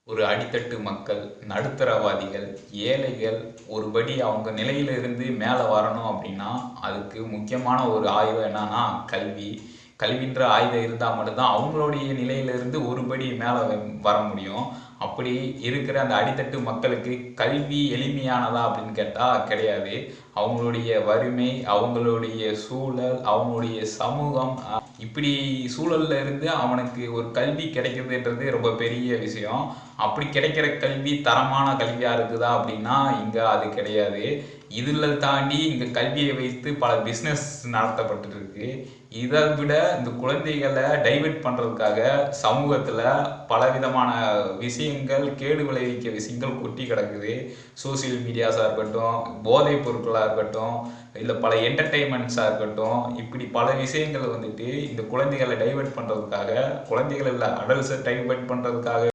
ஒரு அடித்தட்டு மக்கள், நடுத்தரவாதிகள், ஏழைகள் ஒருபடி அவங்க நிலையிலிருந்து மேலே வரணும் அப்படின்னா, அதுக்கு முக்கியமான ஒரு ஆயுதம் என்னன்னா கல்வி. கல்வின்ற ஆயுதம் இருந்தால் மட்டும்தான் அவங்களுடைய நிலையிலிருந்து ஒருபடி மேலே வர முடியும். அப்படி இருக்கிற அந்த அடித்தட்டு மக்களுக்கு கல்வி எளிமையானதா அப்படின்னு கேட்டால் கிடையாது. அவங்களுடைய வறுமை, அவங்களுடைய சூழல், அவங்களுடைய சமூகம், இப்படி சூழல்ல இருந்து அவனுக்கு ஒரு கல்வி கிடைக்குதுன்றது ரொம்ப பெரிய விஷயம். அப்படி கிடைக்கிற கல்வி தரமான கல்வியா இருக்குதா அப்படின்னா இங்க அது கிடையாது. இதுல தாண்டி இங்க கல்வியை வைத்து பல பிசினஸ் நடத்தப்பட்டு இருக்கு. இதை விட இந்த குழந்தைகளை டைவர்ட் பண்றதுக்காக சமூகத்துல பலவிதமான விஷயங்கள், கேடு விளைவிக்க விஷயங்கள் கொட்டி கிடக்குது. சோசியல் மீடியாஸா இருக்கட்டும், போதைப் பொருட்களா இருக்கட்டும், இல்லை பல என்டர்டெயின்மெண்ட்ஸாக இருக்கட்டும், இப்படி பல விஷயங்கள் வந்துட்டு இந்த குழந்தைகளை டைவர்ட் பண்ணுறதுக்காக, குழந்தைகள் இல்லை அடல்ட்ஸை டைவர்ட் பண்ணுறதுக்காக